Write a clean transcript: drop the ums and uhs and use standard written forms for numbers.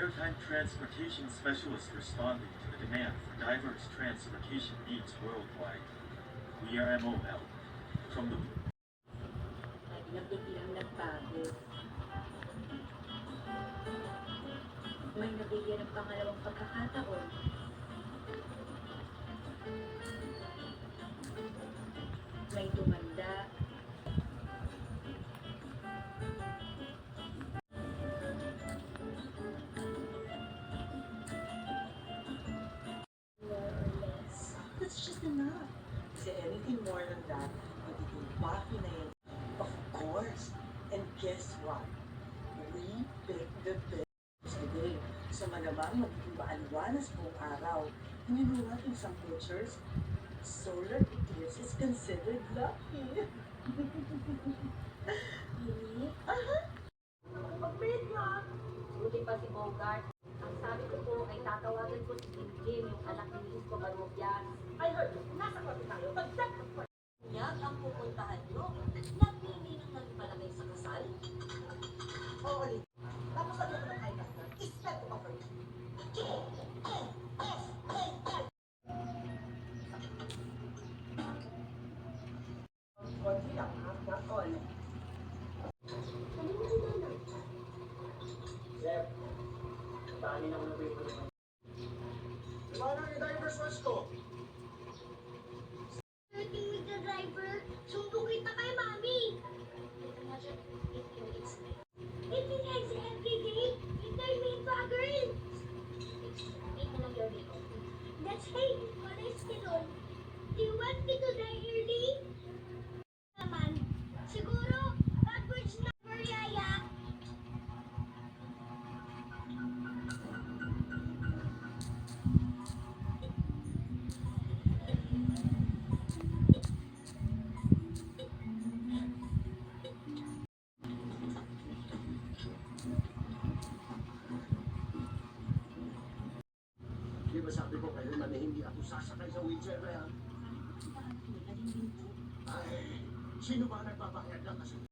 maritime transportation specialist responding to the demand for diverse transportation needs worldwide. We are MOL from the Nabuti ang nagbago. May nabigyan ng pangalawang pagkakataon. May tumanda. More or less. That's just enough. Kasi anything more than that, magiging papi na yan. Of course. And guess what? We picked the best today. So malamang magiging maaliwanas buong araw. And you know what? In some pictures, solar eclipse is considered lucky. Really? Mag-bake lang. Buti pa si Bogart. Ang sabi ko po ay tatawagan ko si Kim Kim, yung anak ni Isko Barubias. I heard you. Nasa kwarto tayo. Mag-breakfast pa. Yan ang pupuntahan nyo. Nagpili ng nagpalagay sa kasal. Oo, ulit. Tapos ano ko ng highlight na? Ispell ko pa for you. Konti lang, ha? Not all. Sir, dami na ako na paper. Paano yung driver's watch ko? Flirting with the driver. Sundo kita kay Mami. Eating eggs every day. You turn me into a girl. That's hate. Cholesterol. Do you want me to die early? Naman. Siguro, backwards na Yaya. Di ba sabi ko kayo na hindi ako sasakay sa wheelchair na yan? Ay, sino ba nagpapakayag ng kasi